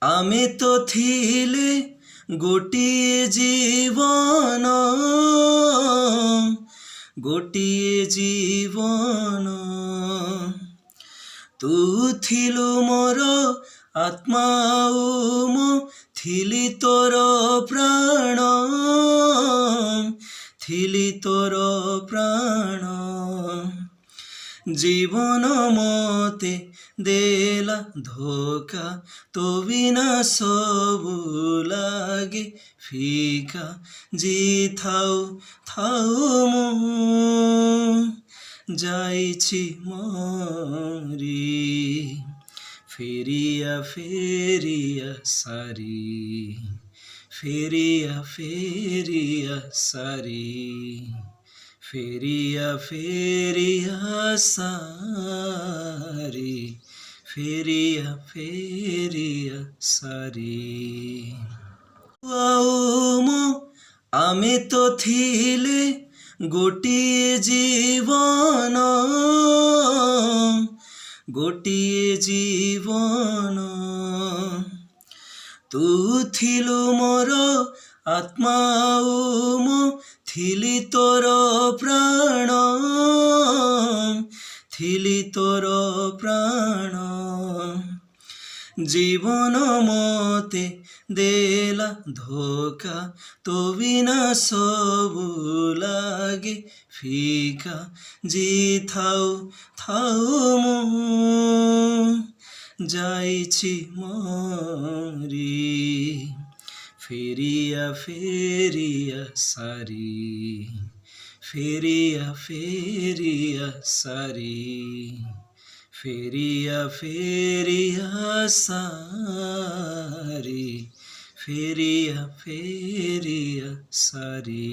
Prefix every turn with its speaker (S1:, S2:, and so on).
S1: আমি তো থিলে গোটিଏ জীবন, ଗୋଟିଏ ଜୀବନ। ତୁ ଥିଲୁ ମୋର ଆତ୍ମା ଆଉ ମୁଁ ଥିଲି ତୋର ପ୍ରାଣ, ଥିଲି ତୋର ପ୍ରାଣ। জীবন মতে দেলা ধোকা, তো বিনা সবু লাগে ফিকা। জিথাও থাও মু যাইছি মরি, ফেরিয়া ফেরিয়া সারি, ফেরিয়া ফেরিয়া সারি, ফেরিয়া ফেরিয়া সারি, ফেরিয়া ফেরিয়া সারি। আমি তো থিলে গোটিଏ জীবন, ଗୋଟିଏ ଜୀବନ। ତୁ ଥିଲୁ ମୋର ଆତ୍ମା ଆଉ ମୁଁ ଥିଲି ତୋର ପ୍ରାଣ, ଥିଲି ତୋର ପ୍ରାଣ। জীবন মতে দেলা ধোকা, তো বিনা সবু লাগে ফিকা। জিথাও থাও মু যাইছি মরি, ফেরিয়া ফেরিয়া সারি, ফেরিয়া ফেরিয়া সারি, ফেরিয়া ফেরিয়া সারি, ফেরিয়া ফেরিয়া সারি।